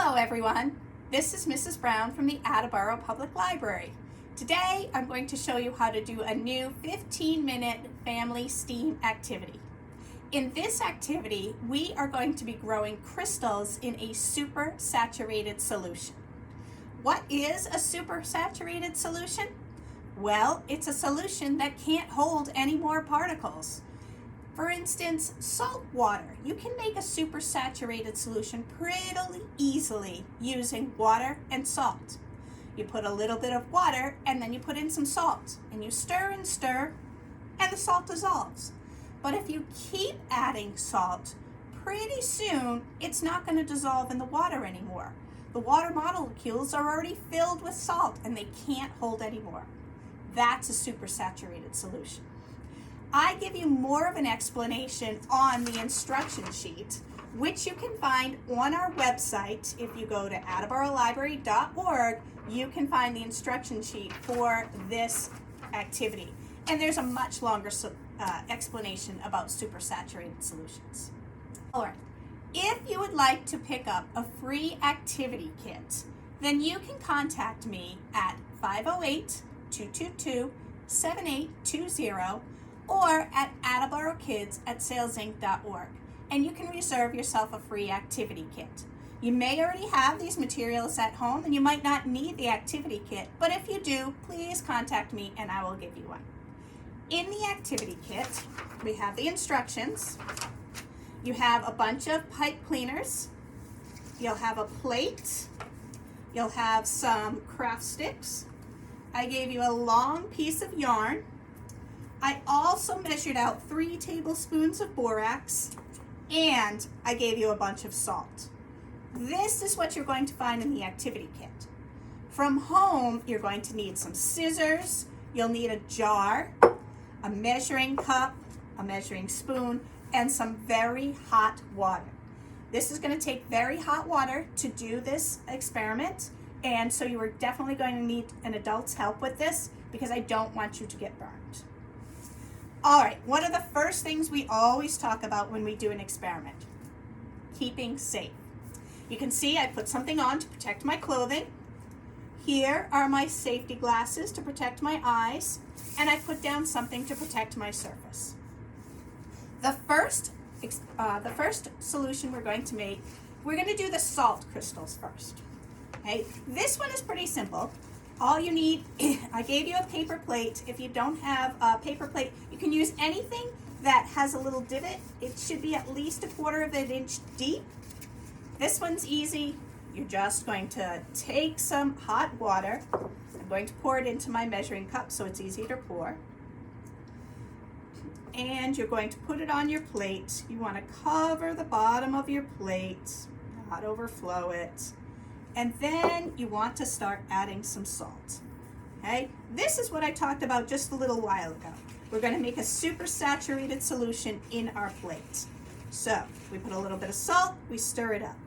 Hello everyone, this is Mrs. Brown from the Attleboro Public Library. Today I'm going to show you how to do a new 15-minute family STEAM activity. In this activity, we are going to be growing crystals in a supersaturated solution. What is a supersaturated solution? Well, it's a solution that can't hold any more particles. For instance, salt water. You can make a supersaturated solution pretty easily using water and salt. You put a little bit of water and then you put in some salt and you stir and stir and the salt dissolves. But if you keep adding salt, pretty soon it's not going to dissolve in the water anymore. The water molecules are already filled with salt and they can't hold anymore. That's a supersaturated solution. I give you more of an explanation on the instruction sheet, which you can find on our website. If you go to attleboro.library.org, you can find the instruction sheet for this activity. And there's a much longer explanation about supersaturated solutions. All right, if you would like to pick up a free activity kit, then you can contact me at 508-222-7820 or at attleborokids@salesinc.org, and you can reserve yourself a free activity kit. You may already have these materials at home and you might not need the activity kit, but if you do, please contact me and I will give you one. In the activity kit, we have the instructions. You have a bunch of pipe cleaners. You'll have a plate. You'll have some craft sticks. I gave you a long piece of yarn. I also measured out 3 tablespoons of borax, and I gave you a bunch of salt. This is what you're going to find in the activity kit. From home, you're going to need some scissors, you'll need a jar, a measuring cup, a measuring spoon, and some very hot water. This is going to take very hot water to do this experiment, and so you are definitely going to need an adult's help with this because I don't want you to get burned. All right, one of the first things we always talk about when we do an experiment, keeping safe. You can see I put something on to protect my clothing. Here are my safety glasses to protect my eyes, and I put down something to protect my surface. The first solution we're going to make, we're going to do the salt crystals first. Okay, this one is pretty simple. All you need, I gave you a paper plate. If you don't have a paper plate, you can use anything that has a little divot. It should be at least 1/4 of an inch deep. This one's easy. You're just going to take some hot water. I'm going to pour it into my measuring cup so it's easy to pour. And you're going to put it on your plate. You want to cover the bottom of your plate, not overflow it. And then you want to start adding some salt. Okay, this is what I talked about just a little while ago. We're going to make a supersaturated solution in our plate. So we put a little bit of salt, we stir it up.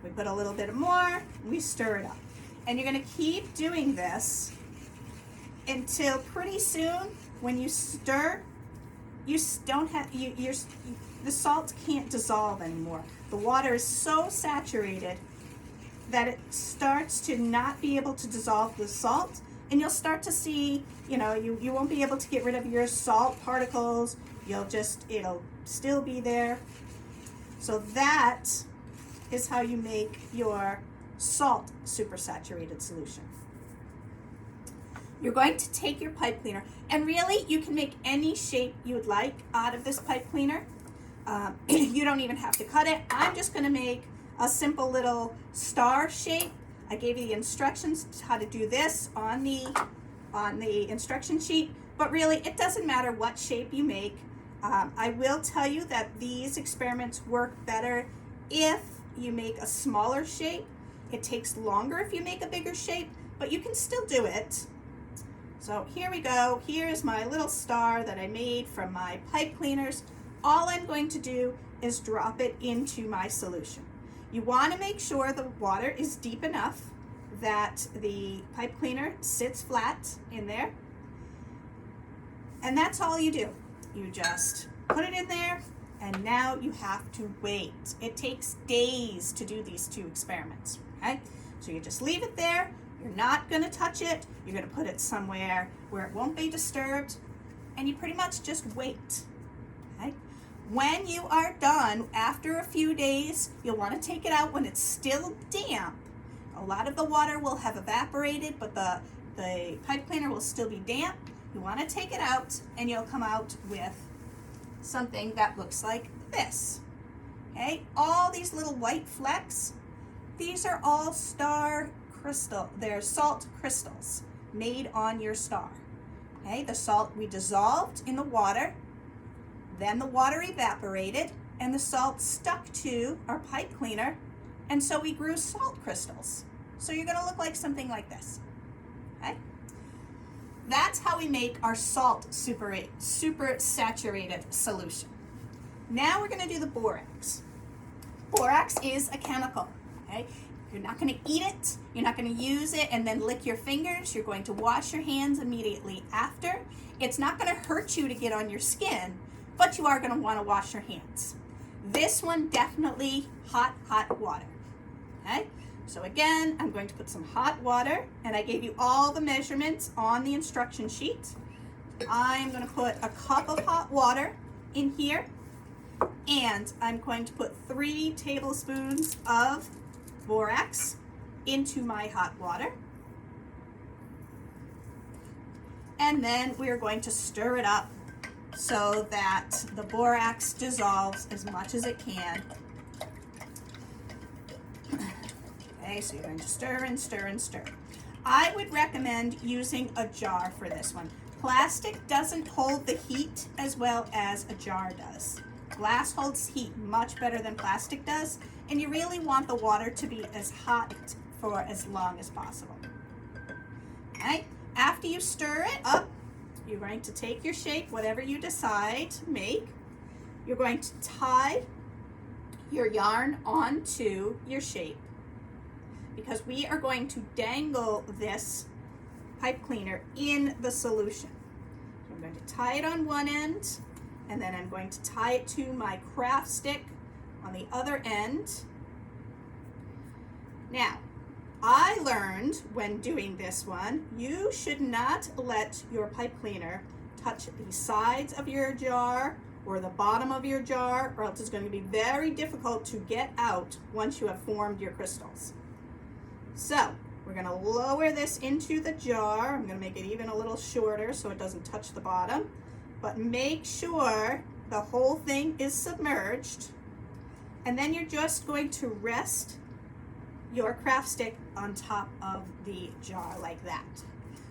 We put a little bit more, we stir it up. And you're going to keep doing this until pretty soon when you stir, the salt can't dissolve anymore. The water is so saturated that it starts to not be able to dissolve the salt, and you'll start to see, you won't be able to get rid of your salt particles. It'll still be there. So that is how you make your salt supersaturated solution. You're going to take your pipe cleaner, and really you can make any shape you would like out of this pipe cleaner. You don't even have to cut it. I'm just going to make a simple little star shape. I gave you the instructions how to do this on the instruction sheet, but really it doesn't matter what shape you make. I will tell you that these experiments work better if you make a smaller shape. It takes longer if you make a bigger shape, but you can still do it. So here we go. Here's my little star that I made from my pipe cleaners. All I'm going to do is drop it into my solution. You want to make sure the water is deep enough that the pipe cleaner sits flat in there. And that's all you do. You just put it in there And now you have to wait. It takes days to do these 2 experiments, okay? So you just leave it there. You're not gonna touch it. You're gonna put it somewhere where it won't be disturbed, and you pretty much just wait, okay? When you are done, after a few days, you'll wanna take it out when it's still damp. A lot of the water will have evaporated, but the pipe cleaner will still be damp. You wanna take it out, and you'll come out with something that looks like this, okay? All these little white flecks, these are all star crystal. They're salt crystals made on your star, okay? The salt we dissolved in the water, then the water evaporated, and the salt stuck to our pipe cleaner, and so we grew salt crystals. So you're gonna look like something like this, okay? That's how we make our salt super saturated solution. Now we're gonna do the borax. Borax is a chemical, okay? You're not gonna eat it, you're not gonna use it and then lick your fingers. You're going to wash your hands immediately after. It's not gonna hurt you to get on your skin, but you are gonna wanna wash your hands. This one definitely hot water, okay? So again, I'm going to put some hot water, and I gave you all the measurements on the instruction sheet. I'm going to put a cup of hot water in here, and I'm going to put 3 tablespoons of borax into my hot water. And then we're going to stir it up so that the borax dissolves as much as it can. Okay, so you're going to stir and stir and stir. I would recommend using a jar for this one. Plastic doesn't hold the heat as well as a jar does. Glass holds heat much better than plastic does, and you really want the water to be as hot for as long as possible. Okay, after you stir it up, you're going to take your shape, whatever you decide to make. You're going to tie your yarn onto your shape, because we are going to dangle this pipe cleaner in the solution. So I'm going to tie it on one end, and then I'm going to tie it to my craft stick on the other end. Now, I learned when doing this one, you should not let your pipe cleaner touch the sides of your jar or the bottom of your jar, or else it's going to be very difficult to get out once you have formed your crystals. So we're going to lower this into the jar. I'm going to make it even a little shorter so it doesn't touch the bottom, but make sure the whole thing is submerged. And then you're just going to rest your craft stick on top of the jar like that.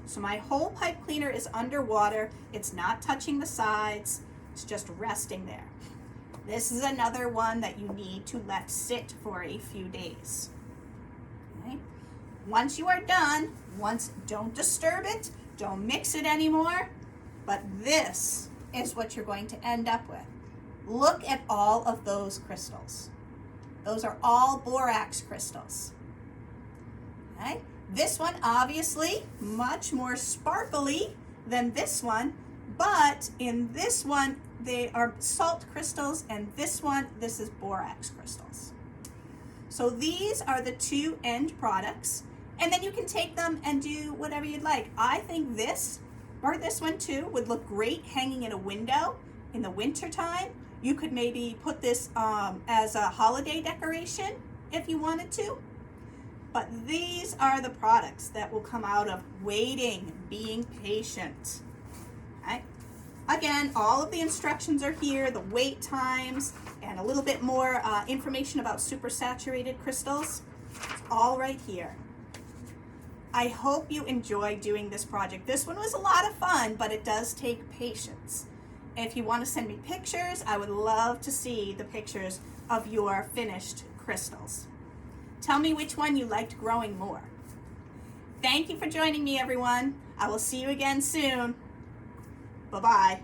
So my whole pipe cleaner is underwater. It's not touching the sides. It's just resting there. This is another one that you need to let sit for a few days. Okay? Once you are done, don't disturb it, don't mix it anymore, but this is what you're going to end up with. Look at all of those crystals. Those are all borax crystals. Okay? This one, obviously, much more sparkly than this one, but in this one, they are salt crystals, and this is borax crystals. So these are the 2 end products, and then you can take them and do whatever you'd like. I think this, or this one too, would look great hanging in a window in the winter time. You could maybe put this as a holiday decoration if you wanted to. But these are the products that will come out of waiting, being patient. Okay? Again, all of the instructions are here, the wait times, and a little bit more information about supersaturated crystals. It's all right here. I hope you enjoy doing this project. This one was a lot of fun, but it does take patience. If you want to send me pictures, I would love to see the pictures of your finished crystals. Tell me which one you liked growing more. Thank you for joining me, everyone. I will see you again soon. Bye-bye.